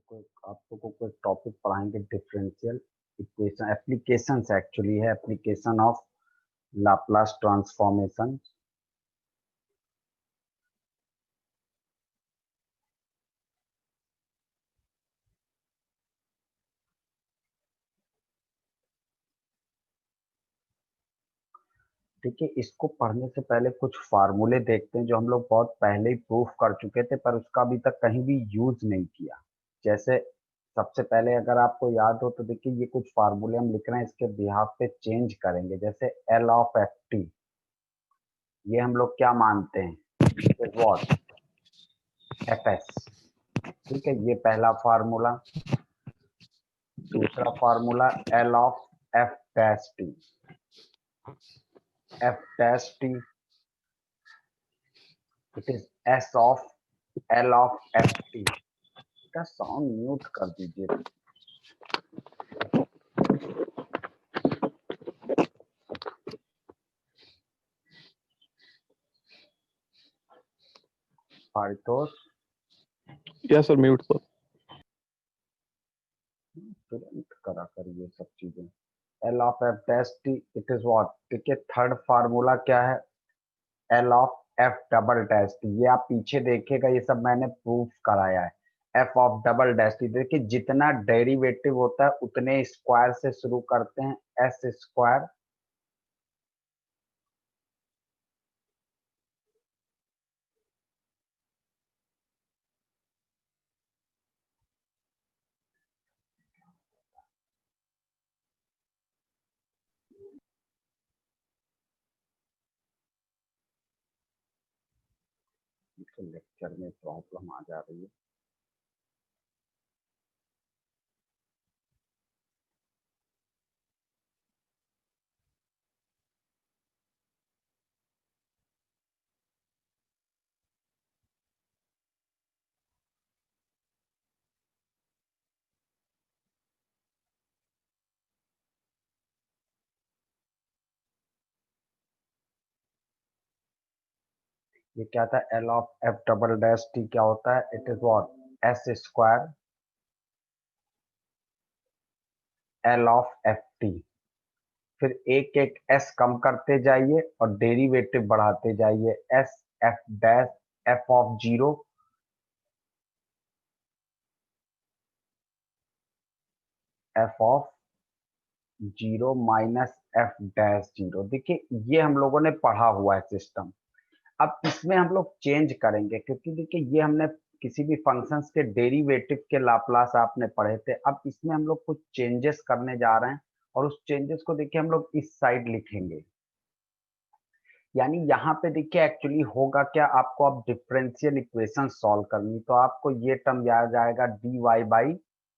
कोई आपको कोई टॉपिक पढ़ाएंगे डिफरेंशियल इक्वेशन एप्लीकेशंस एक्चुअली है एप्लीकेशन ऑफ लाप्लास ट्रांसफॉर्मेशन। ठीक है, इसको पढ़ने से पहले कुछ फार्मूले देखते हैं जो हम लोग बहुत पहले ही प्रूफ कर चुके थे पर उसका अभी तक कहीं भी यूज नहीं किया। जैसे सबसे पहले अगर आपको याद हो तो देखिए ये कुछ फार्मूले हम लिख रहे हैं, इसके बिहाफ पे चेंज करेंगे। जैसे एल ऑफ एफ टी, ये हम लोग क्या मानते हैं, व्हाट एफ एस। ठीक है, ये पहला फार्मूला। दूसरा formula L of F dash T, F dash T it is S of L of F T. का साउंड म्यूट कर दीजिए। पारितोष यस सर, म्यूट पर। तुरंत करा कर ये सब चीजें। L of F dash T it is what. ठीक है, थर्ड फार्मूला क्या है, L of F double dash T. ये आप पीछे देखिएगा, ये सब मैंने प्रूफ कराया है। F of double dash T, देखिए जितना डेरिवेटिव होता है उतने स्क्वायर से शुरू करते हैं, एस स्क्वायर लेक्चर में प्रॉब्लम आ जा रही है। ये क्या था, L of F double dash T क्या होता है, it is what S square L of F T. फिर एक एक एस कम करते जाइए और डेरिवेटिव बढ़ाते जाइए, S F dash F of zero F of zero minus F dash zero. देखिए ये हम लोगों ने पढ़ा हुआ है सिस्टम। अब इसमें हम लोग चेंज करेंगे क्योंकि देखिए ये हमने किसी भी फंक्शंस के डेरिवेटिव के लाप्लास आपने पढ़े थे। अब इसमें हम लोग कुछ चेंजेस करने जा रहे हैं और उस चेंजेस को देखिए हम लोग इस साइड लिखेंगे। यानी यहाँ पे देखिए एक्चुअली होगा क्या, आपको अब डिफरेंशियल इक्वेशन सॉल्व करनी तो आपको ये टर्म याद आएगा D Y by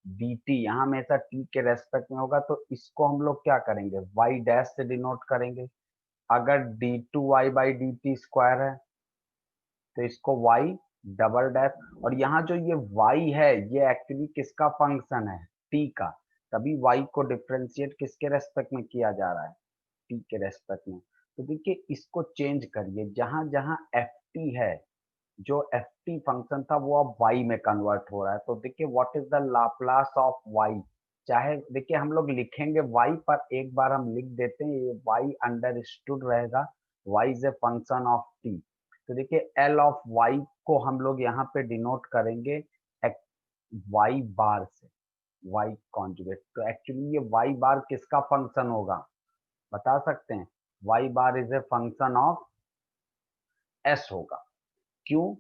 D T. यहाँ हमेशा टी के रेस्पेक्ट में होगा तो इसको हम लोग क्या करेंगे, वाई डैश से डिनोट करेंगे। अगर D two Y by D T square है तो इसको वाई डबल डैश। और यहाँ जो ये वाई है ये एक्चुअली किसका फंक्शन है, टी का। तभी वाई को डिफ्रेंशिएट किसके रेस्पेक्ट में किया जा रहा है, टी के रेस्पेक्ट में। तो देखिए इसको चेंज करिए, जहां जहां एफ टी है, जो एफ टी फंक्शन था वो अब वाई में कन्वर्ट हो रहा है। तो देखिए what is the Laplace of Y. चाहे देखिए हम लोग लिखेंगे वाई पर एक बार हम लिख देते हैं, ये वाई अंडरस्टूड रहेगा, Y is a function of T. तो देखिए एल ऑफ वाई को हम लोग यहाँ पे डिनोट करेंगे वाई बार से, वाई कॉन्जुगेट। तो एक्चुअली ये वाई बार किसका फंक्शन होगा बता सकते हैं, Y bar is a function of S होगा। क्यों,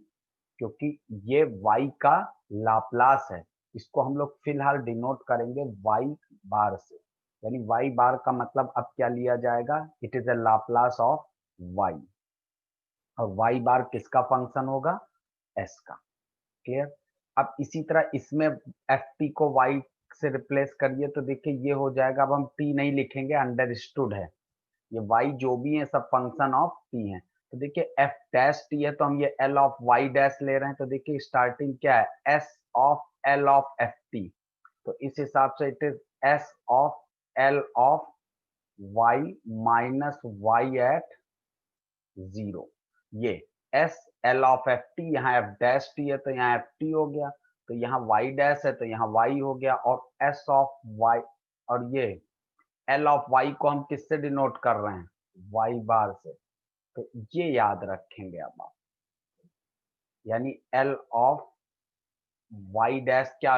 क्योंकि ये y का लाप्लास है। इसको हम लोग फिलहाल डिनोट करेंगे y बार से। यानी y बार का मतलब अब क्या लिया जाएगा, it is a Laplace of y। और y बार किसका फंक्शन होगा, s का। क्लियर। अब इसी तरह इसमें एफ टी को y से रिप्लेस करिए तो देखिए ये हो जाएगा। अब हम t नहीं लिखेंगे, अंडरस्टूड है, ये y जो भी है सब फंक्शन ऑफ t है। तो देखिए f डैश t है तो हम ये l ऑफ y डैश ले रहे हैं। तो देखिए स्टार्टिंग क्या है, s of l of f t। तो इस हिसाब से it is s of l of y minus y at zero. ये s l of f t, यहाँ f डैश t है तो यहाँ f t हो गया। तो यहाँ y डैश है तो यहाँ y हो गया, और s ऑफ y, और ये l ऑफ y को हम किससे डिनोट कर रहे हैं, y बार से। तो ये याद रखेंगे अब आप, यानी l ऑफ y डैश क्या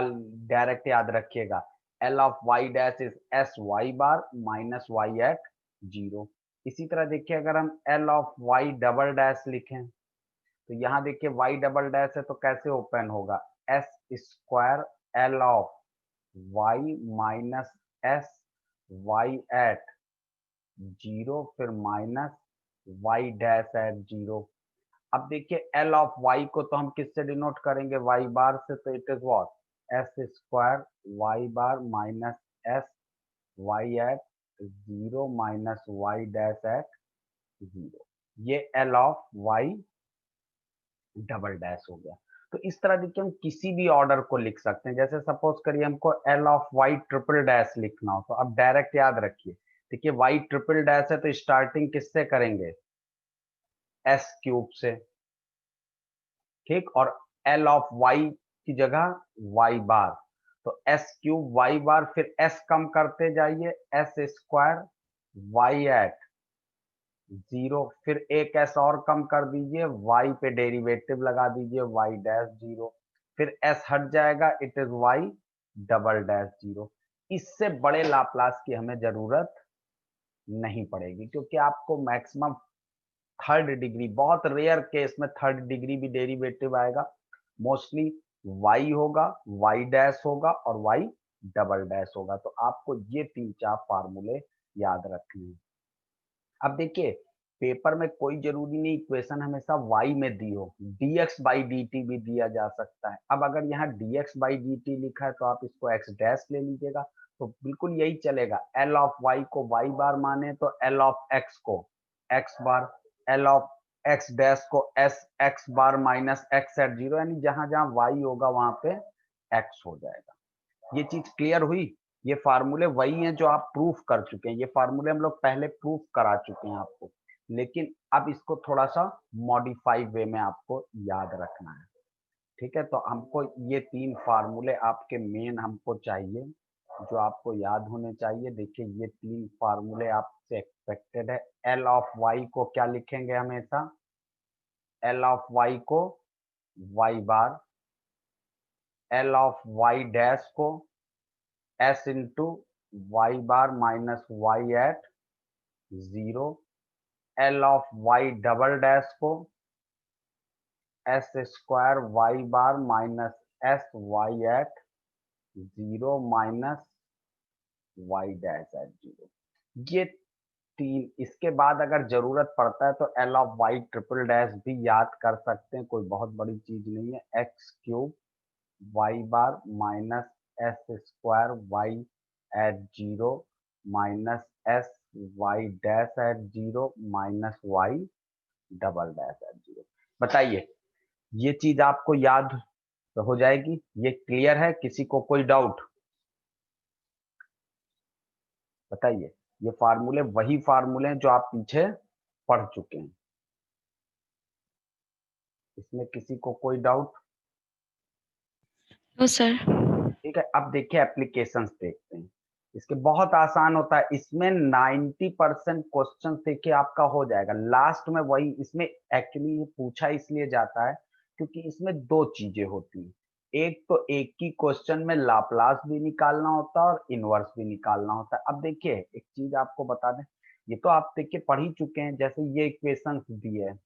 डायरेक्ट याद रखिएगा, l of y dash is s y bar minus y at 0। इसी तरह देखिए अगर हम l of y double dash लिखें, तो यहाँ देखिए y डबल डैश है तो कैसे ओपन होगा, s square l of y minus s y at 0 फिर माइनस y डैश एट 0। अब देखिए l ऑफ y को तो हम किससे डिनोट करेंगे, y बार से, तो it is what s square y bar minus s y at 0 minus y dash at 0। ये l of y double dash हो गया। तो इस तरह देखिए हम किसी भी ऑर्डर को लिख सकते हैं। जैसे सपोज करिए हमको l of y triple dash लिखना हो, तो अब डायरेक्ट याद रखिए, देखिए y ट्रिपल डैश है तो स्टार्टिंग किससे करेंगे, s क्यूब से, ठीक, और l ऑफ y की जगह y बार, तो s क्यूब y बार, फिर s कम करते जाइए, s स्क्वायर y एट 0, फिर एक s और कम कर दीजिए, y पे डेरिवेटिव लगा दीजिए y डैश 0, फिर s हट जाएगा, it is y double dash 0। इससे बड़े लाप्लास की हमें जरूरत नहीं पड़ेगी, क्योंकि आपको मैक्सिमम थर्ड डिग्री, बहुत रेयर केस में थर्ड डिग्री भी डेरिवेटिव आएगा, मोस्टली y होगा, y डैश होगा और y डबल डैश होगा। तो आपको ये 3-4 फार्मूले याद रखने हैं। अब देखिए पेपर में कोई जरूरी नहीं इक्वेशन हमेशा y में दी हो, dx बाई dt भी दिया जा सकता है। अब अगर यहाँ dx बाई dt लिखा है तो आप इसको x डैश ले लीजिएगा, तो बिल्कुल यही चलेगा। l ऑफ y को y बार माने तो l ऑफ x को x bar, l of x dash को s x बार माइनस x एट 0, यानी जहां जहां y होगा वहां पे x हो जाएगा। ये चीज क्लियर हुई। ये फार्मूले वही हैं जो आप प्रूफ कर चुके हैं, ये फार्मूले हम लोग पहले प्रूफ करा चुके हैं आपको, लेकिन अब इसको थोड़ा सा मॉडिफाइड वे में आपको याद रखना है, ठीक है। तो हमको ये 3 फार्मूले आपके मेन हमको चाहिए, जो आपको याद होने चाहिए। देखिए ये 3 फार्मूले आपसे एक्सपेक्टेड है। एल ऑफ वाई को क्या लिखेंगे हमेशा, एल ऑफ वाई को y bar, l of y dash को s into y bar minus y at 0, l of y double dash को s square Y bar minus s y at 0 minus y dash at 0। ये 3, इसके बाद अगर जरूरत पड़ता है तो L of Y triple dash भी याद कर सकते हैं, कोई बहुत बड़ी चीज नहीं है। X cube y bar minus s square y at 0 minus s Y dash at 0 minus y double dash at 0। बताइए ये चीज आपको याद हो जाएगी, ये क्लियर है, किसी को कोई डाउट बताइए। ये फार्मूले वही फार्मूले हैं जो आप पीछे पढ़ चुके हैं, इसमें किसी को कोई डाउट? No sir. ठीक है, अब देखिए एप्लीकेशंस देखते हैं। इसके बहुत आसान होता है, इसमें 90% क्वेश्चन देखिए आपका हो जाएगा। लास्ट में वही, इसमें एक्चुअली ये पूछा इसलिए जाता है क्योंकि इसमें 2 चीजें होती हैं। एक तो एक ही क्वेश्चन में लाप्लास भी निकालना होता है और इनवर्स भी निकालना होता है। अब देखिए एक चीज आपको बता दें, ये तो आप देखिए पढ़ ही चुके हैं, जैसे ये इक्वेशंस दिए है,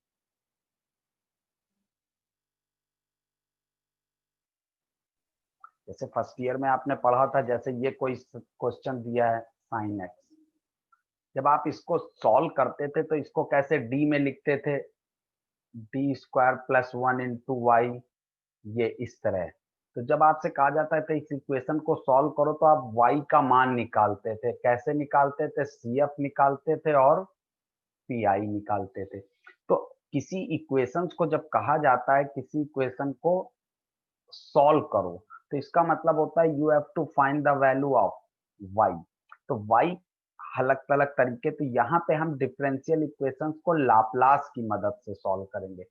जैसे फर्स्ट ईयर में आपने पढ़ा था, जैसे ये कोई क्वेश्चन दिया है साइन एक्स, जब आप इसको सॉल्व करते थे तो इसको कैसे डी में लिखते थे, D square plus 1 into Y, ये इस तरह। तो जब आपसे कहा जाता है तो इस इक्वेशन को सॉल्व करो तो आप y का मान निकालते थे, कैसे निकालते थे, CF निकालते थे और PI निकालते थे। तो किसी इक्वेशंस को जब कहा जाता है किसी इक्वेशन को सॉल्व करो, तो इसका मतलब होता है you have to find the value of y। तो y अलग अलग तरीके, तो यहाँ पे हम डिफरेंशियल इक्वेशंस को लाप्लास की मदद से सॉल्व करेंगे।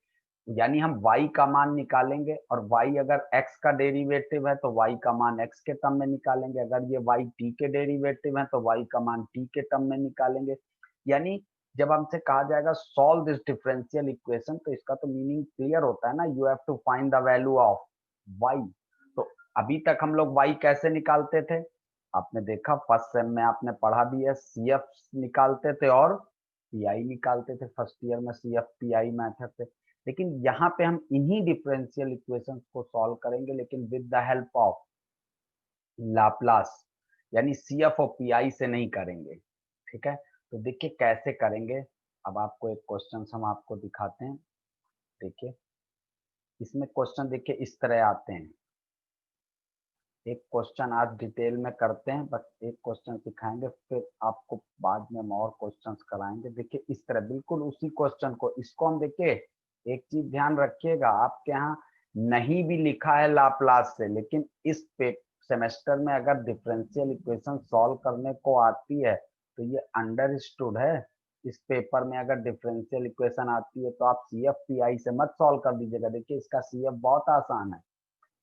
यानी हम y का मान निकालेंगे और y अगर x का डेरिवेटिव है तो y का मान x के टर्म में निकालेंगे, अगर ये y t के डेरिवेटिव है तो y का मान t के टर्म में निकालेंगे। यानी जब हमसे कहा जाएगा सॉल्व दिस डिफरेंशियल इक्वेशन, तो इसका तो मीनिंग क्लियर होता है ना, you have to find the value of y। तो अभी तक हम लोग y कैसे निकालते थे, आपने देखा फर्स्ट सेम में आपने पढ़ा भी है, CF निकालते थे और PI निकालते थे, फर्स्ट ईयर में CF PI मेथड से। लेकिन यहाँ पे हम इन्हीं डिफरेंशियल इक्वेशंस को सॉल्व करेंगे, लेकिन with the help of Laplace, यानी CF और PI से नहीं करेंगे। ठीक है, तो देखिए कैसे करेंगे। अब आपको एक क्वेश्चन हम आपको दिखाते हैं। देखिए इसमें क्वेश्चन देखिए इस तरह आते हैं। एक क्वेश्चन आज डिटेल में करते हैं, बस एक क्वेश्चन सिखाएंगे, फिर आपको बाद में हम और क्वेश्चंस कराएंगे। देखिए इस तरह बिल्कुल उसी क्वेश्चन को, इसको हम देखिए, एक चीज ध्यान रखिएगा, आपके यहाँ नहीं भी लिखा है लाप्लास से, लेकिन इस सेमेस्टर में अगर डिफरेंशियल इक्वेशन सॉल्व करने को आती है तो ये अंडरस्टूड है। इस पेपर में अगर डिफरेंशियल इक्वेशन आती है तो आप CF PI से मत सॉल्व कर दीजिएगा। देखिए इसका CF बहुत आसान है,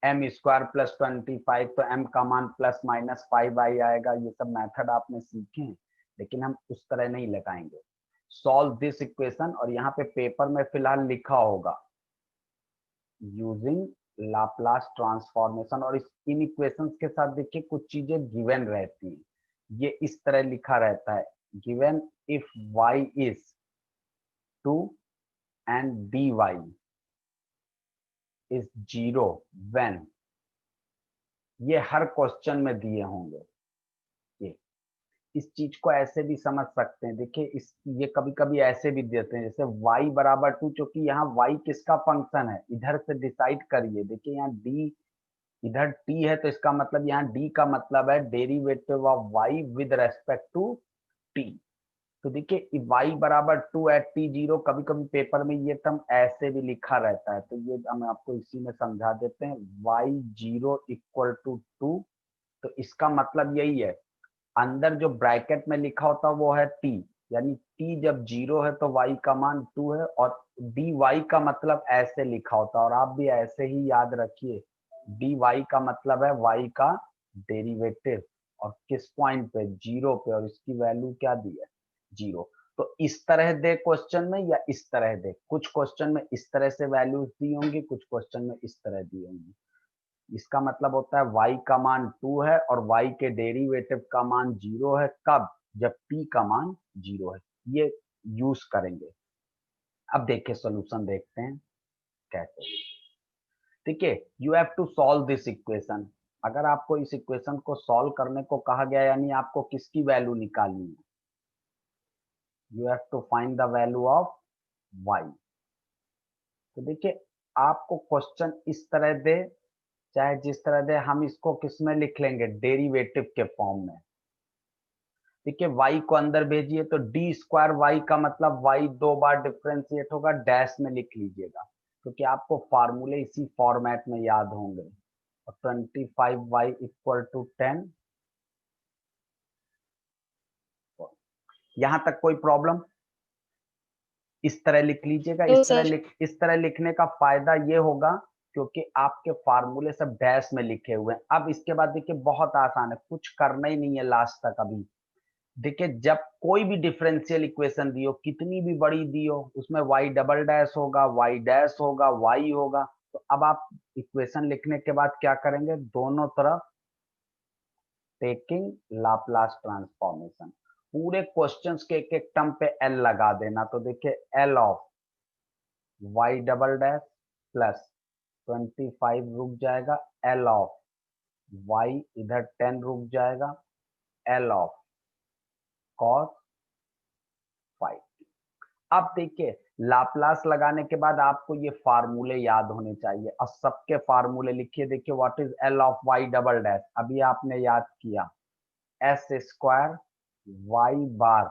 m² + 25, तो m का मान ±5i आएगा। ये सब मेथड आपने सीखे हैं, लेकिन हम उस तरह नहीं लगाएंगे। सॉल्व दिस इक्वेशन, और यहाँ पे पेपर में फिलहाल लिखा होगा यूजिंग लाप्लास ट्रांसफॉर्मेशन, और इन इक्वेशंस के साथ देखिए कुछ चीजें गिवन रहती हैं। ये इस तरह लिखा रहता है, given if y is 2 and dy is 0 when, ये हर क्वेश्चन में दिए होंगे। ये इस चीज को ऐसे भी समझ सकते हैं, देखिए इस ये कभी कभी ऐसे भी देते हैं, जैसे y = 2, क्योंकि यहाँ y किसका फंक्शन है, इधर से डिसाइड करिए। देखिए यहाँ d, इधर t है, तो इसका मतलब यहाँ d का मतलब है derivative of y with respect to t। तो देखिए y = 2 एट t0, कभी कभी पेपर में ये टर्म ऐसे भी लिखा रहता है, तो ये हम आपको इसी में समझा देते हैं, y0 = 2। तो इसका मतलब यही है, अंदर जो ब्रैकेट में लिखा होता है वो है t, यानी t जब 0 है तो y का मान 2 है, और dy का मतलब ऐसे लिखा होता है, और आप भी ऐसे ही याद रखिए, dy का मतलब है y का डेरिवेटिव, और किस पॉइंट पे, 0 पे, और इसकी वैल्यू क्या दी है, 0। तो इस तरह दे क्वेश्चन में या इस तरह दे, कुछ क्वेश्चन में इस तरह से वैल्यूज दी होंगी, कुछ क्वेश्चन में इस तरह दी होंगी। इसका मतलब होता है y का मान 2 है और y के डेरिवेटिव का मान 0 है, कब, जब t का मान 0 है। ये यूज करेंगे। अब देखिए सॉल्यूशन देखते हैं कैसे। देखिए you have to solve this equation, अगर आपको इस इक्वेशन को सॉल्व करने को कहा गया, यानी आपको किसकी वैल्यू निकालनी है, you have to find the value of y। तो देखिए आपको क्वेश्चन इस तरह दे चाहे जिस तरह दे, हम इसको किस में लिख लेंगे, डेरिवेटिव के फॉर्म में। देखिए y को अंदर भेजिए तो d² y का मतलब y 2 बार डिफ्रेंशिएट होगा, डैश में लिख लीजिएगा, क्योंकि आपको फार्मूले इसी फॉर्मेट में याद होंगे। और 25y = 10, यहां तक कोई प्रॉब्लम, इस तरह लिख लीजिएगा। No sir. इस तरह लिखने का फायदा ये होगा क्योंकि आपके फार्मूले सब डैश में लिखे हुए हैं। अब इसके बाद देखिए बहुत आसान है, कुछ करना ही नहीं है लास्ट तक। अभी देखिए जब कोई भी डिफरेंशियल इक्वेशन दी हो, कितनी भी बड़ी दी हो, उसमें y" होगा, y' होगा, y होगा। तो अब आप इक्वेशन लिखने के बाद क्या करेंगे, दोनों तरफ टेकिंग लाप्लास ट्रांसफॉर्मेशन, पूरे क्वेश्चंस के एक एक टर्म पे l लगा देना। तो देखिए l ऑफ y" प्लस 25 रुक जाएगा, l ऑफ y इधर 10 रुक जाएगा, l ऑफ cos 5। अब देखिए लाप्लास लगाने के बाद आपको ये फार्मूले याद होने चाहिए, और सबके फार्मूले लिखिए। देखिए what is l of y", अभी आपने याद किया, s² y bar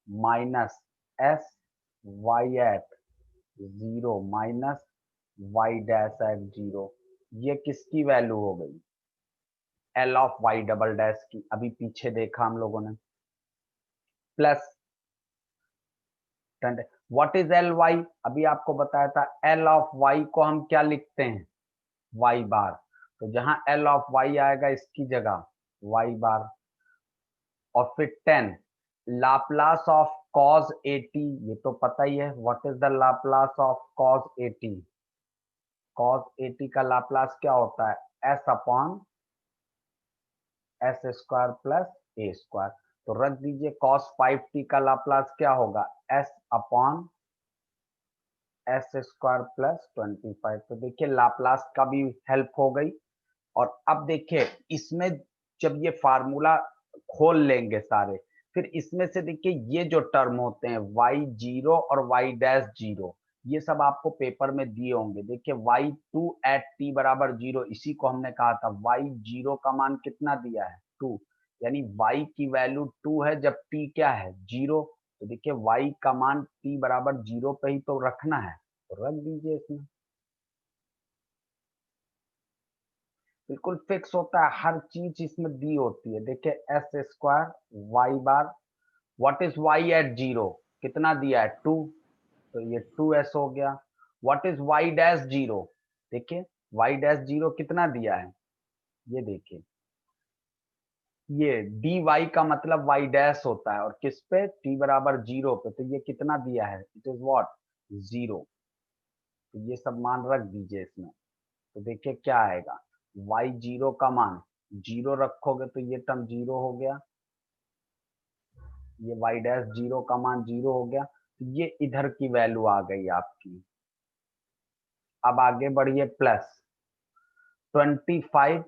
minus s y at 0 minus y' at 0। ये किसकी वैल्यू हो गई, l ऑफ y" की, अभी पीछे देखा हम लोगों ने, plus what is L Y, अभी आपको बताया था एल ऑफ वाई को हम क्या लिखते हैं, वाई बार। तो जहां एल ऑफ वाई आएगा इसकी जगह वाई बार। और फिर 10 लाप्लास ऑफ cos 80, ये तो पता ही है, what is the Laplace of cos 80, cos 80 का लाप्लास क्या होता है, s upon s square plus a square. तो रख दीजिए, cos 5t का लाप्लास क्या होगा, s upon s square plus 25। तो देखिए लाप्लास का भी हेल्प हो गई। और अब देखिए इसमें जब ये फार्मूला खोल लेंगे सारे, फिर इसमें से देखिए ये जो टर्म होते हैं y0 और y'0, ये सब आपको पेपर में दिए होंगे। देखिए y2 एट t बराबर 0, इसी को हमने कहा था, y0 का मान कितना दिया है 2, यानी y की वैल्यू 2 है जब t क्या है 0। तो देखिए y का मान t बराबर 0 पे ही तो रखना है, तो रख दीजिए इसमें, बिल्कुल फिक्स होता है, हर चीज इसमें दी होती है। देखिए S square Y bar, what is Y at 0, कितना दिया है 2, तो ये 2s हो गया। व्हाट इज वाई डैश 0, देखिए वाई डैश 0 कितना दिया है, ये देखिए ये dy का मतलब y डैश होता है, और किस पे, t बराबर 0 पे, तो ये कितना दिया है, इट इज व्हाट 0। तो ये सब मान रख दीजिए इसमें। तो देखिए क्या आएगा, y0 का मान 0 रखोगे तो ये टर्म 0 हो गया, ये y डैश 0 का मान 0 हो गया, तो ये इधर की वैल्यू आ गई आपकी। अब आगे बढ़िए, प्लस 25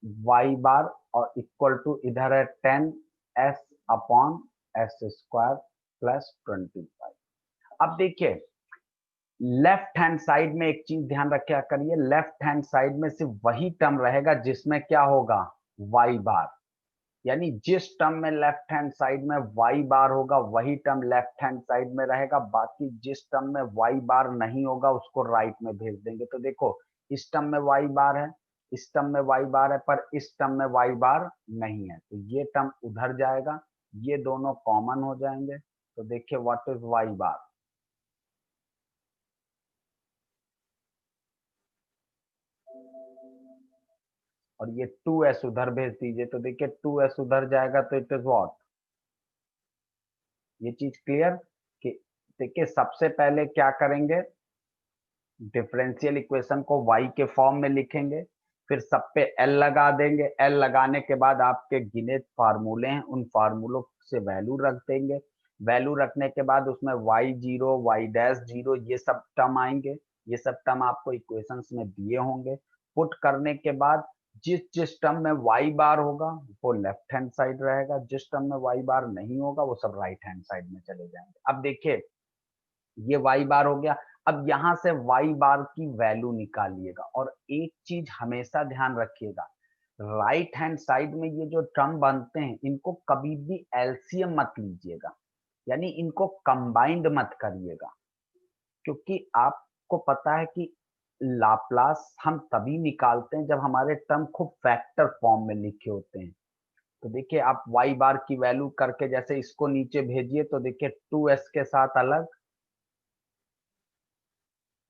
वाई बार और इक्वल टू इधर है 10 S upon s square plus 25। अब देखिए लेफ्ट हैंड साइड में एक चीज ध्यान रखा करिए, लेफ्ट हैंड साइड में सिर्फ वही टर्म रहेगा जिसमें क्या होगा वाई बार, यानी जिस टर्म में लेफ्ट हैंड साइड में वाई बार होगा वही टर्म लेफ्ट हैंड साइड में रहेगा, बाकी जिस टर्म में वाई बार नहीं होगा उसको राइट में भेज देंगे। तो देखो इस टर्म में वाई बार है, इस टर्म में वाई बार है, पर इस टर्म में वाई बार नहीं है, तो ये टर्म उधर जाएगा, ये दोनों कॉमन हो जाएंगे। तो देखिए व्हाट इज वाई बार, और ये 2s उधर भेज दीजिए, तो देखिए 2s उधर जाएगा तो इट इज व्हाट, ये चीज क्लियर कि देखिए सबसे पहले क्या करेंगे, डिफरेंशियल इक्वेशन को y के फॉर्म में लिखेंगे, फिर सब पे l लगा देंगे, l लगाने के बाद आपके गिने फार्मूले हैं उन फार्मूलों से वैल्यू रख देंगे, वैल्यू रखने के बाद उसमें y0 y डैश 0 ये सब टर्म आएंगे, ये सब टर्म आपको इक्वेशंस में दिए होंगे। पुट करने के बाद जिस जिस टर्म में y बार होगा वो लेफ्ट हैंड साइड रहेगा, जिस टर्म में y बार नहीं होगा वो सब राइट हैंड साइड में चले जाएंगे। अब देखिए ये वाई बार हो गया, अब यहां से वाई बार की वैल्यू निकालिएगा, और एक चीज हमेशा ध्यान रखिएगा, राइट हैंड साइड में ये जो टर्म बनते हैं इनको कभी भी एलसीएम मत लीजिएगा, यानी इनको कंबाइंड मत करिएगा, क्योंकि आपको पता है कि लाप्लास हम तभी निकालते हैं जब हमारे टर्म खूब फैक्टर फॉर्म में लिखे होते हैं। तो देखिए आप वाई बार की वैल्यू करके जैसे इसको नीचे भेजिए, तो देखिए 2s के साथ अलग,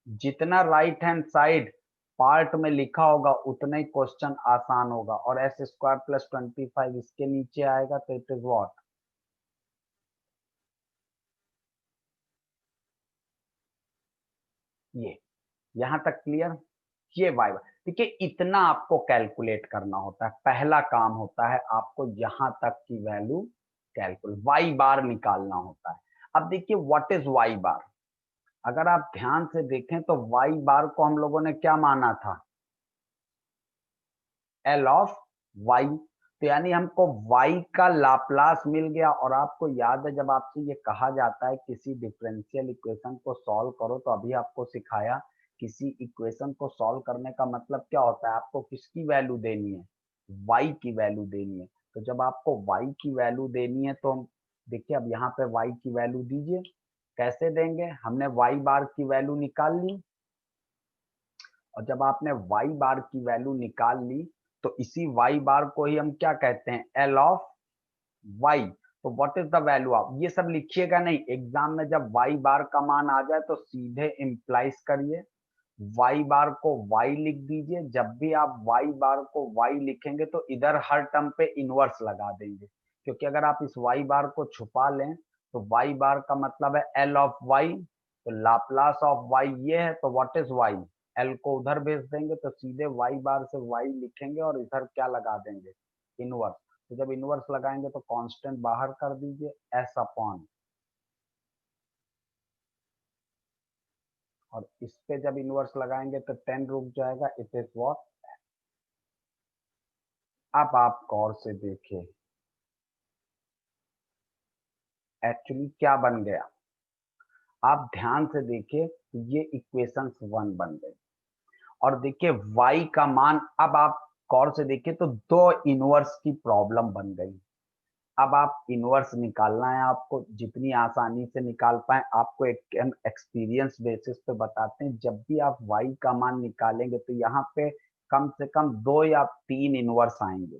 जितना राइट हैंड साइड पार्ट में लिखा होगा उतना ही क्वेश्चन आसान होगा, और एस स्क्वायर प्लस 25 इसके नीचे आएगा, तो इट इज व्हाट, ये यहां तक क्लियर, ये वाई बार। देखिए इतना आपको कैलकुलेट करना होता है, पहला काम होता है आपको यहां तक की वैल्यू कैलकुलेट, वाई बार निकालना होता है। अब देखिए व्हाट इज वाई बार, अगर आप ध्यान से देखें तो वाई बार को हम लोगों ने क्या माना था, एल ऑफ वाई, तो यानी हमको y का लाप्लास मिल गया। और आपको याद है जब आपसे ये कहा जाता है किसी डिफरेंशियल इक्वेशन को सॉल्व करो, तो अभी आपको सिखाया किसी इक्वेशन को सॉल्व करने का मतलब क्या होता है, आपको किसकी वैल्यू देनी है, y की वैल्यू देनी है। तो जब आपको y की वैल्यू देनी है तो हम देखिए अब यहाँ पे y की वैल्यू दीजिए, कैसे देंगे, हमने y बार की वैल्यू निकाल ली, और जब आपने y बार की वैल्यू निकाल ली तो इसी y बार को ही हम क्या कहते हैं, एल ऑफ y। तो what is the value of, ये सब लिखिएगा नहीं एग्जाम में, जब वाई बार का मान आ जाए तो सीधे इंप्लाइज करिए, वाई बार को वाई लिख दीजिए। जब भी आप वाई बार को वाई लिखेंगे तो इधर हर टर्म पे इनवर्स लगा देंगे, क्योंकि अगर आप इस वाई बार को छुपा लें तो वाई बार का मतलब है एल ऑफ वाई, तो लाप्लास ऑफ वाई ये है, तो व्हाट इज वाई, एल को उधर भेज देंगे तो सीधे वाई बार से वाई लिखेंगे और इधर क्या लगा देंगे, इनवर्स। तो जब इनवर्स लगाएंगे तो कांस्टेंट बाहर कर दीजिए एस अपॉन, और इस पे जब इनवर्स लगाएंगे तो 10 रुक जाएगा, इट इज व्हाट। अब आप गौर से देखिए एक्चुअली क्या बन गया, आप ध्यान से देखिए तो ये इक्वेशंस 1 बन गए, और देखिए y का मान, अब आप गौर से देखिए तो दो इनवर्स की प्रॉब्लम बन गई। अब आप इनवर्स निकालना है आपको, जितनी आसानी से निकाल पाए, आपको एक एक्सपीरियंस बेसिस पे बताते हैं। जब भी आप y का मान निकालेंगे तो यहाँ पे कम से कम 2 या 3 इनवर्स आएंगे,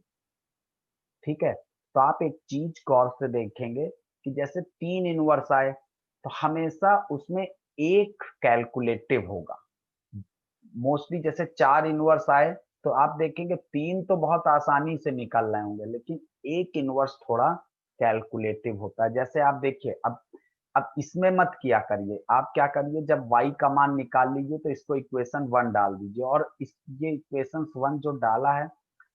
ठीक है। तो आप एक चीज गौर से देखेंगे कि जैसे 3 इनवर्स आए तो हमेशा उसमें एक कैलकुलेटिव होगा। मोस्टली जैसे 4 इनवर्स आए तो आप देखेंगे 3 तो बहुत आसानी से निकल रहे होंगे, लेकिन एक इनवर्स थोड़ा कैलकुलेटिव होता है। जैसे आप देखिए, अब इसमें मत किया करिए, आप क्या करिए, जब y का मान निकाल लीजिए तो इसको इक्वेशन 1 डाल दीजिए, और इस ये इक्वेशन 1 जो डाला है,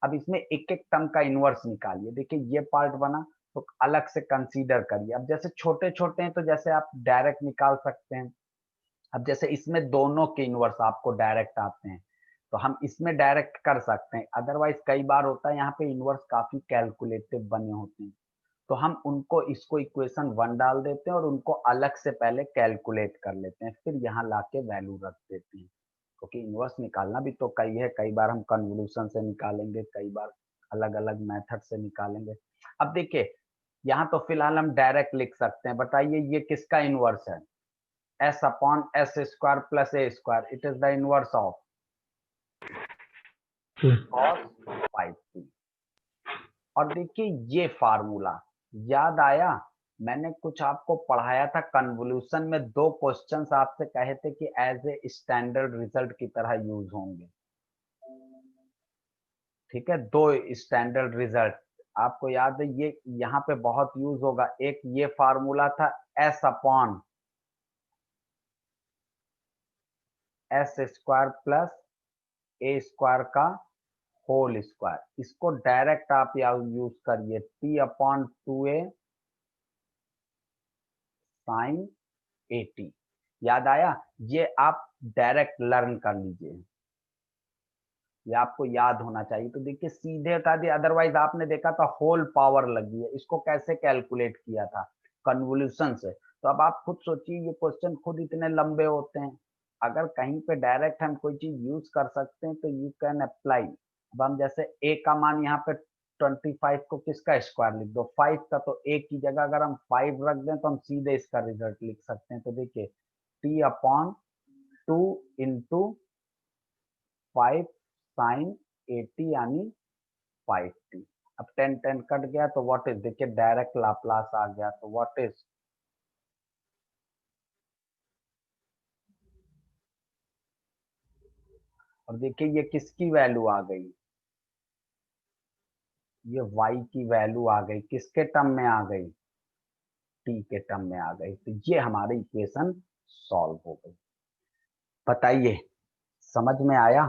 अब इसमें एक एक टर्म का इनवर्स निकालिए। देखिए ये पार्ट बना तो अलग से कंसीडर करिए। अब जैसे छोटे छोटे हैं तो जैसे आप डायरेक्ट निकाल सकते हैं। अब जैसे इसमें दोनों के इनवर्स आपको डायरेक्ट आते हैं तो हम इसमें डायरेक्ट कर सकते हैं, अदरवाइज कई बार होता है यहाँ पे इनवर्स काफी कैलकुलेटिव बने होते हैं, तो हम उनको इसको इक्वेशन 1 डाल देते हैं और उनको अलग से पहले कैलकुलेट कर लेते हैं, फिर यहाँ लाके वैल्यू रख देते हैं। क्योंकि इनवर्स निकालना भी तो कई है, कई बार हम कन्वोल्यूशन से निकालेंगे, कई बार अलग अलग मेथड से निकालेंगे। अब देखिए यहाँ तो फिलहाल हम डायरेक्ट लिख सकते हैं, बताइए ये किसका इनवर्स है, s upon s square plus a square, it is the inverse of cos 5t। और देखिए ये फार्मूला याद आया, मैंने कुछ आपको पढ़ाया था कन्वोल्यूशन में, दो क्वेश्चंस आपसे कहे थे कि एज ए स्टैंडर्ड रिजल्ट की तरह यूज होंगे, ठीक है। दो स्टैंडर्ड रिजल्ट आपको याद है, ये यहाँ पे बहुत यूज होगा। एक ये फार्मूला था s upon s square plus a square का होल स्क्वायर, इसको डायरेक्ट आप यूज करिए t अपॉन 2a साइन 80। याद आया, ये आप डायरेक्ट लर्न कर लीजिए, ये आपको याद होना चाहिए। तो देखिए सीधे हटा दिए, अदरवाइज आपने देखा था होल पावर लगी है, इसको कैसे कैलकुलेट किया था, कन्वोल्यूशन से। तो अब आप खुद सोचिए, ये क्वेश्चन खुद इतने लंबे होते हैं, अगर कहीं पे डायरेक्ट हम कोई चीज यूज कर सकते हैं तो यू कैन अप्लाई। अब हम जैसे a का मान यहाँ पे 25 को किसका स्क्वायर लिख दो, 5 का, तो a की जगह अगर हम 5 रख दें तो हम सीधे इसका रिजल्ट लिख सकते हैं। तो देखिए t अपॉन 2 इंटू 5 साइन 80 यानी 5t। अब 10 10 कट गया तो व्हाट इज, देखिए डायरेक्ट लाप्लास आ गया, तो व्हाट इज, और देखिए ये किसकी वैल्यू आ गई, ये y की वैल्यू आ गई, किसके टर्म में आ गई, t के टर्म में आ गई। तो ये हमारी इक्वेशन सॉल्व हो गई। बताइए समझ में आया,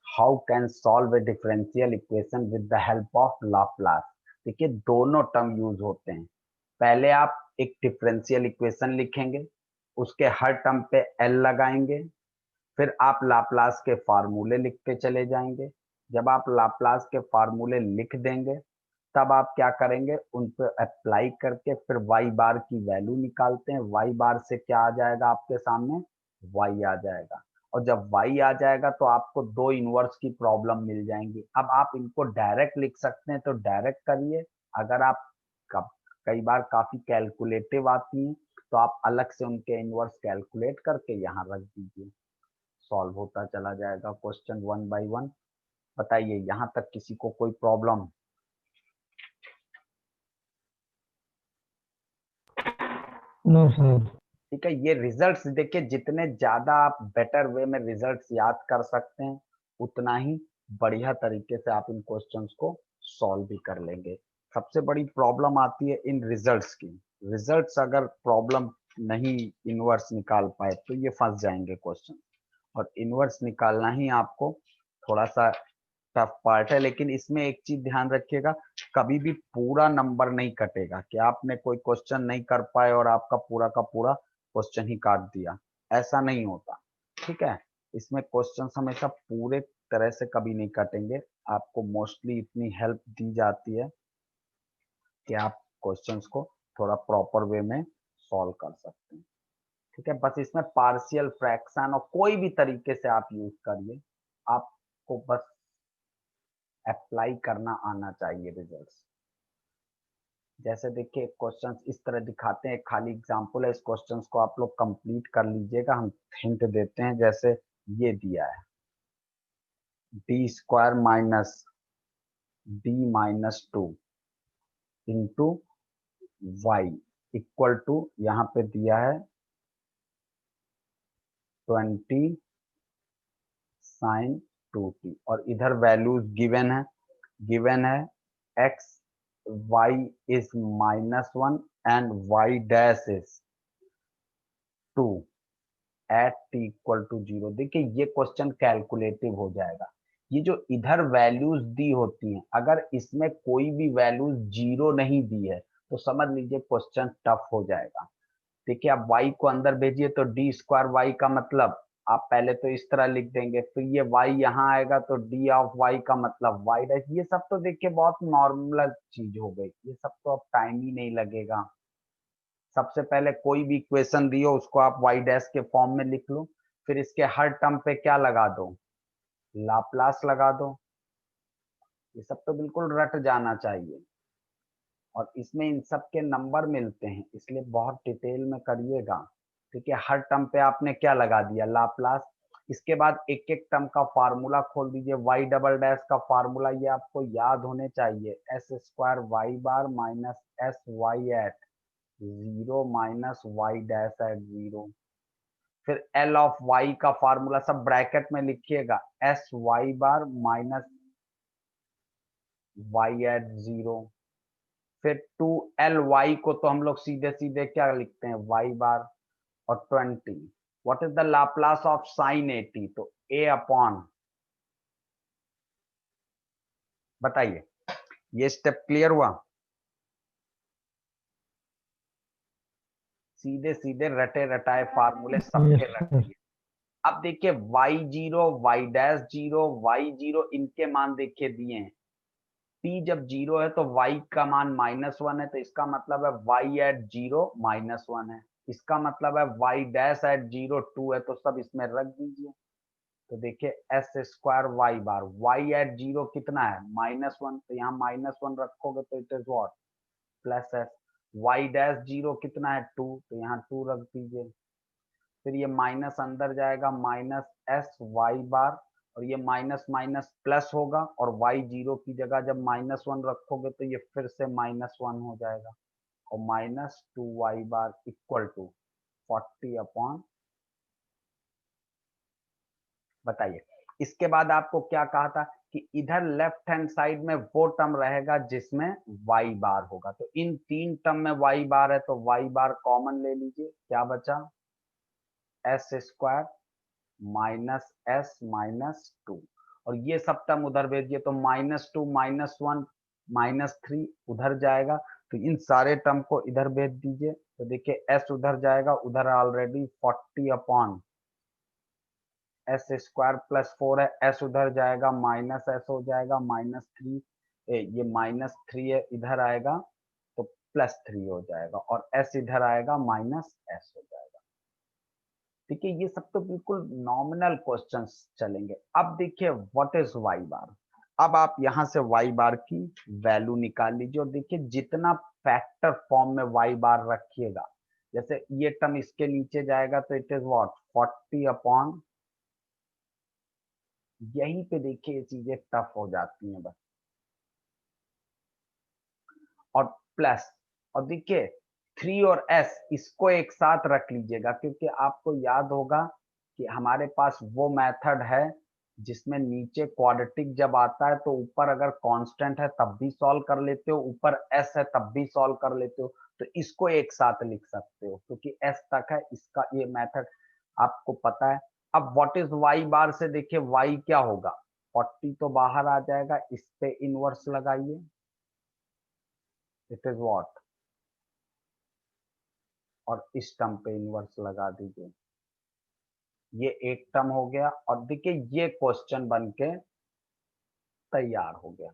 how can solve A differential equation with the help of Laplace. देखिए दोनों टर्म यूज होते हैं, पहले आप एक डिफरेंशियल इक्वेशन लिखेंगे, उसके हर टर्म पे एल लगाएंगे, फिर आप लाप्लास के फार्मूले लिखते चले जाएंगे। जब आप लाप्लास के फार्मूले लिख देंगे तब आप क्या करेंगे, उन पर अप्लाई करके फिर वाई बार की वैल्यू निकालते हैं। वाई बार से क्या आ जाएगा आपके सामने, वाई आ जाएगा, और जब वाई आ जाएगा तो आपको दो इनवर्स की प्रॉब्लम मिल जाएंगी। अब आप इनको डायरेक्ट लिख सकते हैं तो डायरेक्ट करिए, अगर आप कई बार काफी कैलकुलेटिव आती हैं तो आप अलग से उनके इनवर्स कैलकुलेट करके यहाँ रख दीजिए, सॉल्व होता चला जाएगा क्वेश्चन 1 बाय 1। बताइए यहाँ तक किसी को कोई प्रॉब्लम। No sir. ठीक है, ये रिजल्ट्स देखिए, जितने ज्यादा आप बेटर वे में रिजल्ट्स याद कर सकते हैं उतना ही बढ़िया तरीके से आप इन क्वेश्चंस को सॉल्व भी कर लेंगे। सबसे बड़ी प्रॉब्लम आती है इन रिजल्ट्स की। रिजल्ट्स अगर प्रॉब्लम नहीं इनवर्स निकाल पाए तो ये फंस जाएंगे क्वेश्चन, और इनवर्स निकालना ही आपको थोड़ा सा टफ पार्ट है। लेकिन इसमें एक चीज ध्यान रखिएगा, कभी भी पूरा नंबर नहीं कटेगा कि आपने कोई क्वेश्चन नहीं कर पाए और आपका पूरा का पूरा क्वेश्चन ही काट दिया, ऐसा नहीं होता। ठीक है, इसमें क्वेश्चन हमेशा पूरे तरह से कभी नहीं कटेंगे। आपको मोस्टली इतनी हेल्प दी जाती है कि आप क्वेश्चंस को थोड़ा प्रॉपर वे में सॉल्व कर सकते हैं। ठीक है, बस इसमें पार्शियल फ्रैक्शन और कोई भी तरीके से आप यूज करिए, आपको बस अप्लाई करना आना चाहिए रिजल्ट्स। जैसे देखिए क्वेश्चंस इस तरह दिखाते हैं, खाली एग्जांपल है, इस क्वेश्चंस को आप लोग कंप्लीट कर लीजिएगा। हम हिंट देते हैं, जैसे ये दिया है D square minus D minus two into Y equal to, यहाँ पे दिया है 20 साइन 2t, और इधर वैल्यूज गिवन है x y is -1 and y dash is 2 at t equal to 0। देखिए ये क्वेश्चन कैलकुलेटिव हो जाएगा। ये जो इधर वैल्यूज दी होती हैं, अगर इसमें कोई भी वैल्यूज 0 नहीं दी है तो समझ लीजिए क्वेश्चन टफ हो जाएगा। देखिए आप y को अंदर भेजिए तो डी स्क्वायर वाई का मतलब आप पहले तो इस तरह लिख देंगे, फिर ये y यहाँ आएगा तो डी ऑफ y का मतलब y डैश। ये सब तो देखिए बहुत नॉर्मल चीज हो गई, ये सब तो अब टाइम ही नहीं लगेगा। सबसे पहले कोई भी इक्वेशन दी हो उसको आप y डैश के फॉर्म में लिख लो, फिर इसके हर टर्म पे क्या लगा दो, लाप्लास लगा दो। ये सब तो बिल्कुल रट जाना चाहिए, और इसमें इन सब के नंबर मिलते हैं, इसलिए बहुत डिटेल में करिएगा। ठीक है, हर टर्म पे आपने क्या लगा दिया, लाप्लास। इसके बाद एक एक टर्म का फार्मूला खोल दीजिए, वाई डबल डैश का फार्मूला ये आपको याद होने चाहिए, s square Y bar minus s y at 0 minus y dash at 0। फिर एल ऑफ वाई का फार्मूला सब ब्रैकेट में लिखिएगा, s y bar minus y at 0। फिर 2ly को तो हम लोग सीधे सीधे क्या लिखते हैं, y बार। और 20, what is the Laplace of sine 80, तो a अपॉन। बताइए, ये स्टेप क्लियर हुआ? सीधे सीधे रटे रटाए फार्मूले सबके यस रख सर। दिए। अब देखिए y0 y डैश 0 y0 इनके मान देखिए दिए हैं। t जब 0 है तो y का मान -1 है, तो इसका मतलब है y एट 0 -1 है। इसका मतलब है y डैश एट 0 2 है, तो सब इसमें रख दीजिए। तो देखिए S square Y bar, Y at 0 कितना है, -1, तो यहाँ -1 रखोगे तो it is what, plus S. Y dash 0 कितना है 2, तो यहाँ 2 रख दीजिए। फिर ये माइनस अंदर जाएगा, माइनस एस वाई बार, और ये माइनस माइनस प्लस होगा, और वाई 0 की जगह जब -1 रखोगे तो ये फिर से -1 हो जाएगा, और -2 Y bar equal to 40 upon. बताइए, इसके बाद आपको क्या कहा था कि इधर लेफ्ट हैंड साइड में वो टर्म रहेगा जिसमें y बार होगा, तो इन तीन टर्म में y बार है तो y बार कॉमन ले लीजिए, क्या बचा, S square minus S minus two, और ये सब टर्म उधर भेजिए तो -2 -1 -3 उधर जाएगा, तो इन सारे टर्म को इधर भेज दीजिए। तो देखिए एस उधर जाएगा, उधर ऑलरेडी 40 अपॉन एस स्क्वायर +4 है, एस उधर जाएगा माइनस एस हो जाएगा -3, ये -3 है इधर आएगा तो +3 हो जाएगा, और एस इधर आएगा -s हो जाएगा। ठीक है, ये सब तो बिल्कुल नॉमिनल क्वेश्चंस चलेंगे। अब देखिए व्हाट इज वाई बार। अब आप यहां से वाई बार की वैल्यू निकाल लीजिए, और देखिए जितना फैक्टर फॉर्म में वाई बार रखिएगा, जैसे ये टर्म इसके नीचे जाएगा तो इट इज व्हाट 40 अपॉन, यहीं पे देखिए ये चीजें टफ हो जाती हैं बस, और प्लस, और देखिए 3 और s इसको एक साथ रख लीजिएगा, क्योंकि आपको याद होगा कि हमारे पास वो मेथड है जिसमें नीचे क्वाड्रेटिक जब आता है तो ऊपर अगर कांस्टेंट है तब भी सॉल्व कर लेते हो, ऊपर s है तब भी सॉल्व कर लेते हो। तो इसको एक साथ लिख सकते हो क्योंकि s तक है, इसका ये मेथड आपको पता है। अब व्हाट इज y बार से देखिए y क्या होगा, 40 तो बाहर आ जाएगा, इस पे इनवर्स लगाइए, इट इज व्हाट, और इस टर्म पे इनवर्स लगा दीजिए, ये एक टर्म हो गया। और देखिए ये क्वेश्चन बन के तैयार हो गया।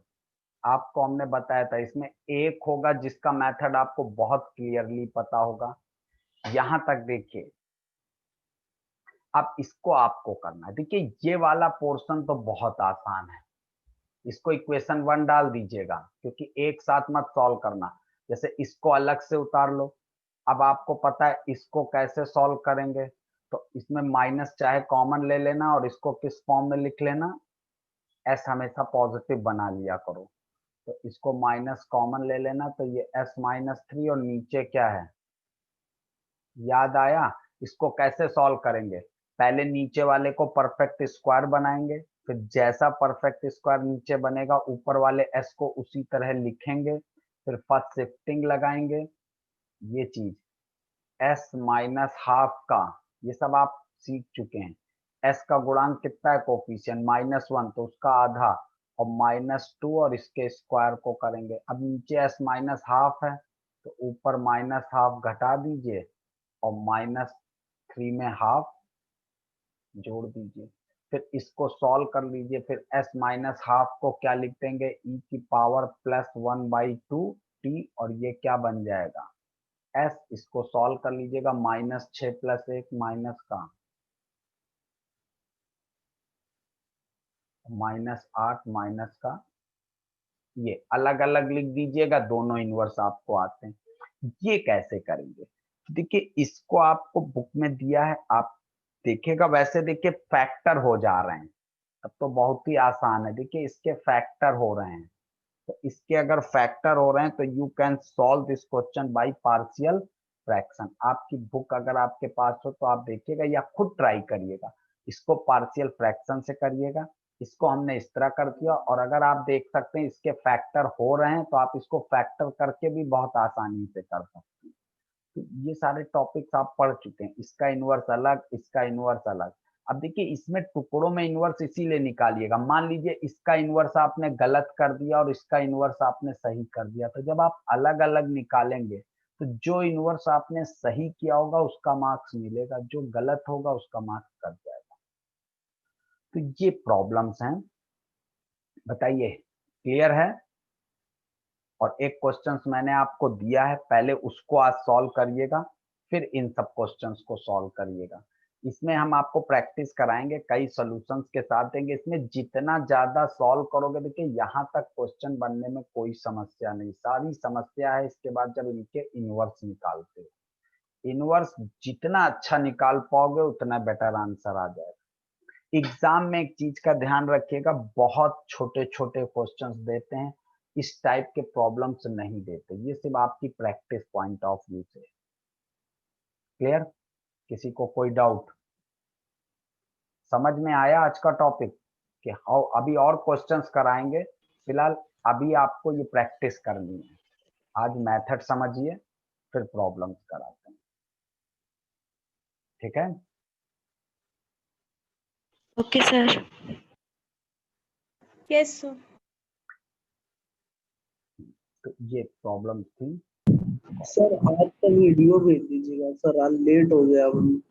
आपको हमने बताया था इसमें एक होगा जिसका मेथड आपको बहुत क्लियरली पता होगा। यहां तक देखिए, अब इसको आपको करना है। देखिए ये वाला पोर्शन तो बहुत आसान है, इसको इक्वेशन 1 डाल दीजिएगा क्योंकि एक साथ मत सॉल्व करना। जैसे इसको अलग से उतार लो। अब आपको पता है इसको कैसे सॉल्व करेंगे, तो इसमें माइनस चाहे कॉमन ले लेना और इसको किस फॉर्म में लिख लेना, एस हमेशा पॉजिटिव बना लिया करो। तो इसको माइनस कॉमन ले लेना, तो ये एस माइनस 3 और नीचे क्या है, याद आया। इसको कैसे सॉल्व करेंगे, पहले नीचे वाले को परफेक्ट स्क्वायर बनाएंगे, फिर जैसा परफेक्ट स्क्वायर नीचे बनेगा ऊपर वाले एस को उसी तरह लिखेंगे, फिर फर्स्ट शिफ्टिंग लगाएंगे। ये चीज एस माइनस हाफ का, ये सब आप सीख चुके हैं। एस का गुणांक कितना है, कोफिशिएंट -1, तो उसका आधा, और -2 और इसके स्क्वायर को करेंगे। अब नीचे एस माइनस हाफ है तो ऊपर माइनस हाफ घटा दीजिए और -3 में हाफ जोड़ दीजिए, फिर इसको सॉल्व कर लीजिए। फिर s माइनस हाफ को क्या लिख देंगे, e की पावर +1/2 t, और ये क्या बन जाएगा s। इसको सॉल्व कर लीजिएगा, -6 + 1 माइनस का -8 माइनस का, ये अलग अलग लिख दीजिएगा, दोनों इनवर्स आपको आते हैं। ये कैसे करेंगे, देखिए इसको आपको बुक में दिया है, आप देखिएगा। वैसे देखिए फैक्टर हो जा रहे हैं, अब तो बहुत ही आसान है। देखिए इसके फैक्टर हो रहे हैं, तो इसके अगर फैक्टर हो रहे हैं तो you can solve this question by partial fraction. आपकी बुक अगर आपके पास हो तो आप देखिएगा या खुद ट्राई करिएगा, इसको पार्शियल फ्रैक्शन से करिएगा। इसको हमने इस तरह कर दिया, और अगर आप देख सकते हैं इसके फैक्टर हो रहे हैं तो आप इसको फैक्टर करके भी बहुत आसानी से कर सकते हैं। तो ये सारे टॉपिक्स आप पढ़ चुके हैं, इसका इनवर्स अलग, इसका इनवर्स अलग। अब देखिए इसमें टुकड़ों में इनवर्स इसीलिए निकालिएगा, मान लीजिए इसका इनवर्स आपने गलत कर दिया और इसका इनवर्स आपने सही कर दिया, तो जब आप अलग अलग निकालेंगे तो जो इनवर्स आपने सही किया होगा उसका मार्क्स मिलेगा, जो गलत होगा उसका मार्क्स कट जाएगा। तो ये प्रॉब्लम्स हैं, बताइए क्लियर है। और एक क्वेश्चंस मैंने आपको दिया है, पहले उसको आज सॉल्व करिएगा, फिर इन सब क्वेश्चंस को सॉल्व करिएगा। इसमें हम आपको प्रैक्टिस कराएंगे, कई सॉल्यूशंस के साथ देंगे। इसमें जितना ज्यादा सॉल्व करोगे, देखिए यहाँ तक क्वेश्चन बनने में कोई समस्या नहीं, सारी समस्या है इसके बाद जब इनके इनवर्स निकालते हो। इनवर्स जितना अच्छा निकाल पाओगे उतना बेटर आंसर आ जाएगा। एग्जाम में एक चीज का ध्यान रखिएगा, बहुत छोटे छोटे क्वेश्चंस देते हैं, इस टाइप के प्रॉब्लम्स नहीं देते, ये सिर्फ आपकी प्रैक्टिस पॉइंट ऑफ व्यू से। क्लियर, किसी को कोई डाउट, समझ में आया आज का टॉपिक कि हाउ। अभी और क्वेश्चंस कराएंगे, फिलहाल अभी आपको ये प्रैक्टिस करनी है। आज मेथड समझिए, फिर प्रॉब्लम्स कराते हैं, ठीक है। Okay sir. Yes sir. तो ये प्रॉब्लम थी। सर आज का वीडियो भेज दीजिएगा सर, आज लेट हो गया अब।